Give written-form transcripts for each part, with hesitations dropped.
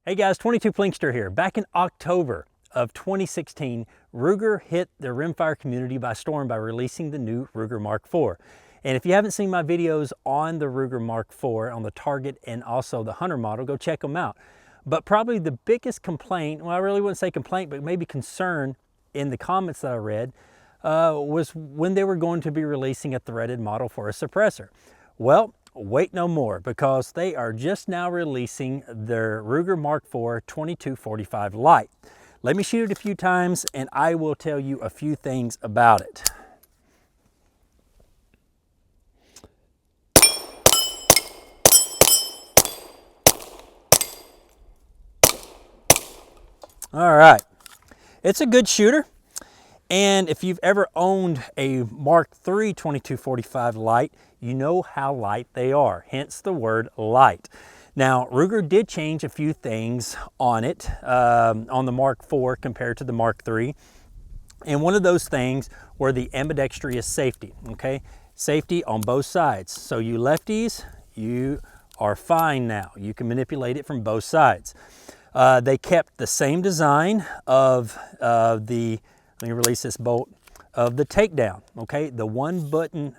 Hey guys, 22 Plinkster here. Back in October of 2016, Ruger hit the rimfire community by storm by releasing the new Ruger Mark IV. And if you haven't seen my videos on the Ruger Mark IV, on the Target and also the Hunter model, go check them out. But probably the biggest complaint, well, I really wouldn't say complaint, but maybe concern in the comments that I read was when they were going to be releasing a threaded model for a suppressor. Well, wait no more, because they are just now releasing their Ruger Mark IV 2245 Lite. Let me shoot it a few times and I will tell you a few things about it. All right, it's a good shooter. And if you've ever owned a Mark III 2245 Lite, you know how light they are, hence the word light. Now, Ruger did change a few things on it, on the Mark IV compared to the Mark III. And one of those things were the ambidextrous safety, okay? Safety on both sides. So you lefties, you are fine now. You can manipulate it from both sides. They kept the same design of the, let me release this bolt, of the takedown, okay? The one button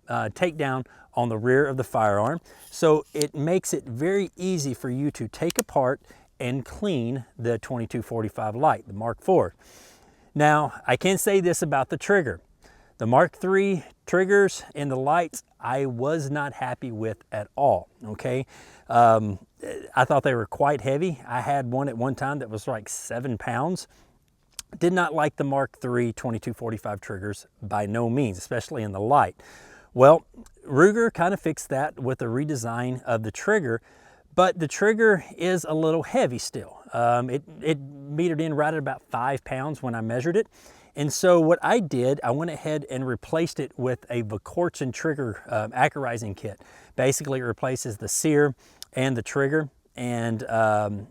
takedown on the rear of the firearm. So it makes it very easy for you to take apart and clean the 2245 Lite, the Mark IV. Now, I can say this about the trigger. The Mark III triggers and the lights, I was not happy with at all, okay? I thought they were quite heavy. I had one at one time that was like 7 pounds. Did not like the Mark III 2245 triggers by no means, especially in the Lite. Well, Ruger kind of fixed that with a redesign of the trigger, but the trigger is a little heavy still. It metered in right at about 5 pounds when I measured it. And so what I did, I went ahead and replaced it with a Vacorchin trigger accurizing kit. Basically, it replaces the sear and the trigger, and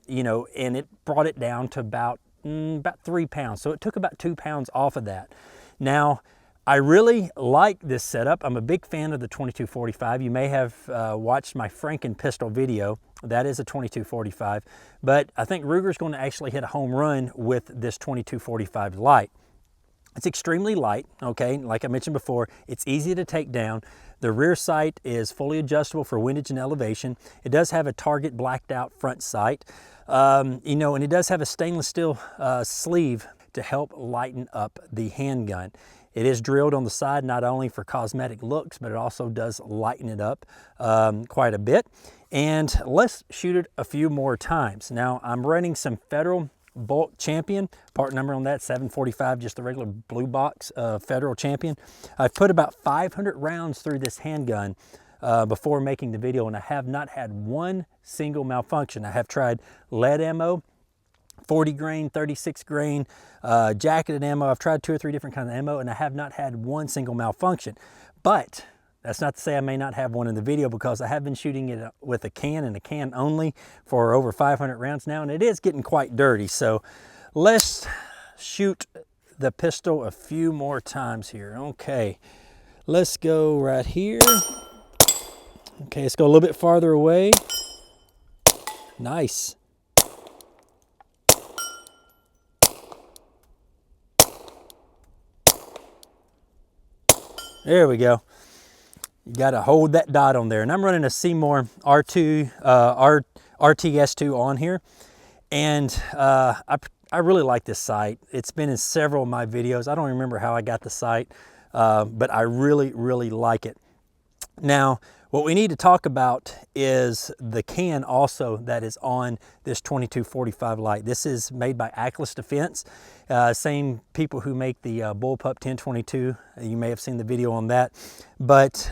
you know, and it brought it down to about 3 pounds. So it took about 2 pounds off of that. Now, I really like this setup. I'm a big fan of the 2245. You may have watched my Franken pistol video. That is a 2245, but I think Ruger's going to actually hit a home run with this 2245 Lite. It's extremely light, okay? Like I mentioned before, it's easy to take down. The rear sight is fully adjustable for windage and elevation. It does have a target blacked out front sight, you know, and it does have a stainless steel sleeve to help lighten up the handgun. It is drilled on the side not only for cosmetic looks, but it also does lighten it up quite a bit. And let's shoot it a few more times. Now, I'm running some Federal Bolt Champion, part number on that 745, just the regular blue box Federal Champion. I've put about 500 rounds through this handgun before making the video, and I have not had one single malfunction. I have tried lead ammo, 40 grain, 36 grain, jacketed ammo. I've tried 2 or 3 different kinds of ammo, and I have not had one single malfunction. But that's not to say I may not have one in the video, because I have been shooting it with a can and a can only for over 500 rounds now, and it is getting quite dirty. So let's shoot the pistol a few more times here. Okay, let's go right here. Okay, let's go a little bit farther away. Nice. There we go. You got to hold that dot on there. And I'm running a Seymour RTS2 on here. And I really like this sight. It's been in several of my videos. I don't remember how I got the sight, but I really, really like it. Now, what we need to talk about is the can also that is on this 2245 Lite. This is made by Atlas Defense, same people who make the Bullpup 1022. You may have seen the video on that. But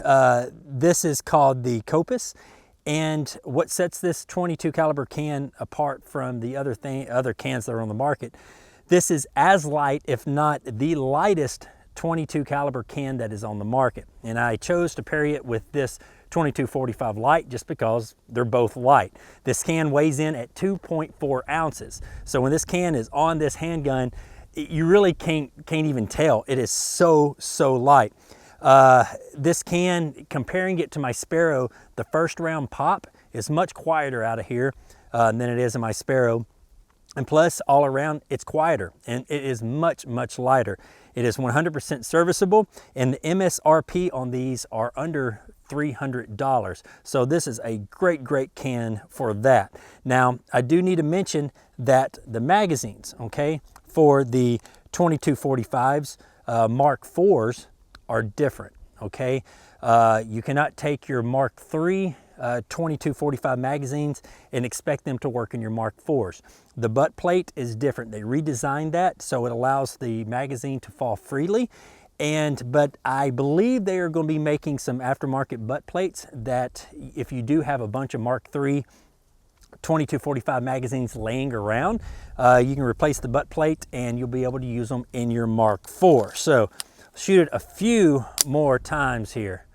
this is called the Copus. And what sets this 22 caliber can apart from the other cans that are on the market, this is as light, if not the lightest 22 caliber can that is on the market. And I chose to pair it with this 2245 Lite just because they're both light. This can weighs in at 2.4 ounces. So when this can is on this handgun, you really can't even tell. It is so light. This can, comparing it to my Sparrow, the first round pop is much quieter out of here than it is in my Sparrow. And plus, all around, it's quieter and it is much, much lighter. It is 100% serviceable, and the MSRP on these are under $300. So this is a great, great can for that. Now, I do need to mention that the magazines, okay, for the 2245s, Mark IVs are different, okay? You cannot take your Mark III 2245 magazines and expect them to work in your Mark IVs. The butt plate is different. They redesigned that so it allows the magazine to fall freely. But I believe they are going to be making some aftermarket butt plates that if you do have a bunch of Mark III 2245 magazines laying around, you can replace the butt plate and you'll be able to use them in your Mark IV. So shoot it a few more times here.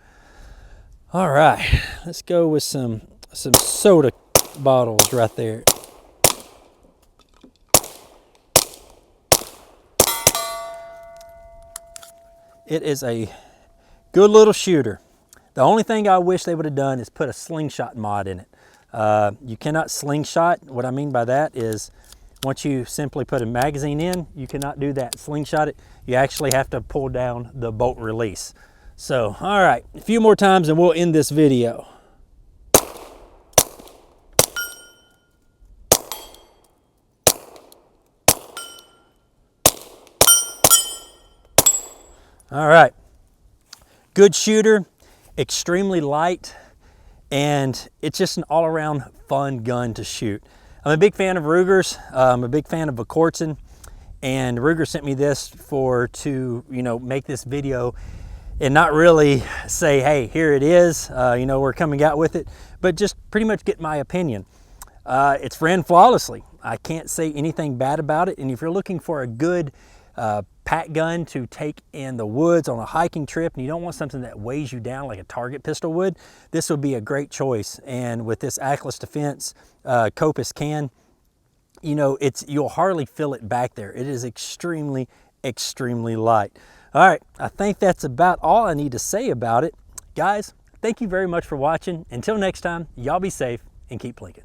All right, let's go with some soda bottles right there. It is a good little shooter. The only thing I wish they would have done is put a slingshot mod in it. You cannot slingshot. What I mean by that is once you simply put a magazine in, you cannot do that. Slingshot it, you actually have to pull down the bolt release. So, all right, a few more times and we'll end this video. All right, good shooter, extremely light, and it's just an all-around fun gun to shoot. I'm a big fan of Ruger's. I'm a big fan of Vakortzen, and Ruger sent me this to make this video and not really say, hey, here it is, we're coming out with it, but just pretty much get my opinion. It's ran flawlessly. I can't say anything bad about it, and if you're looking for a good pack gun to take in the woods on a hiking trip and you don't want something that weighs you down like a target pistol would, this would be a great choice. And with this Atlas Defense Copus can, you'll hardly feel it back there. It is extremely, extremely light. All right, I think that's about all I need to say about it. Guys, thank you very much for watching. Until next time, y'all be safe and keep plinking.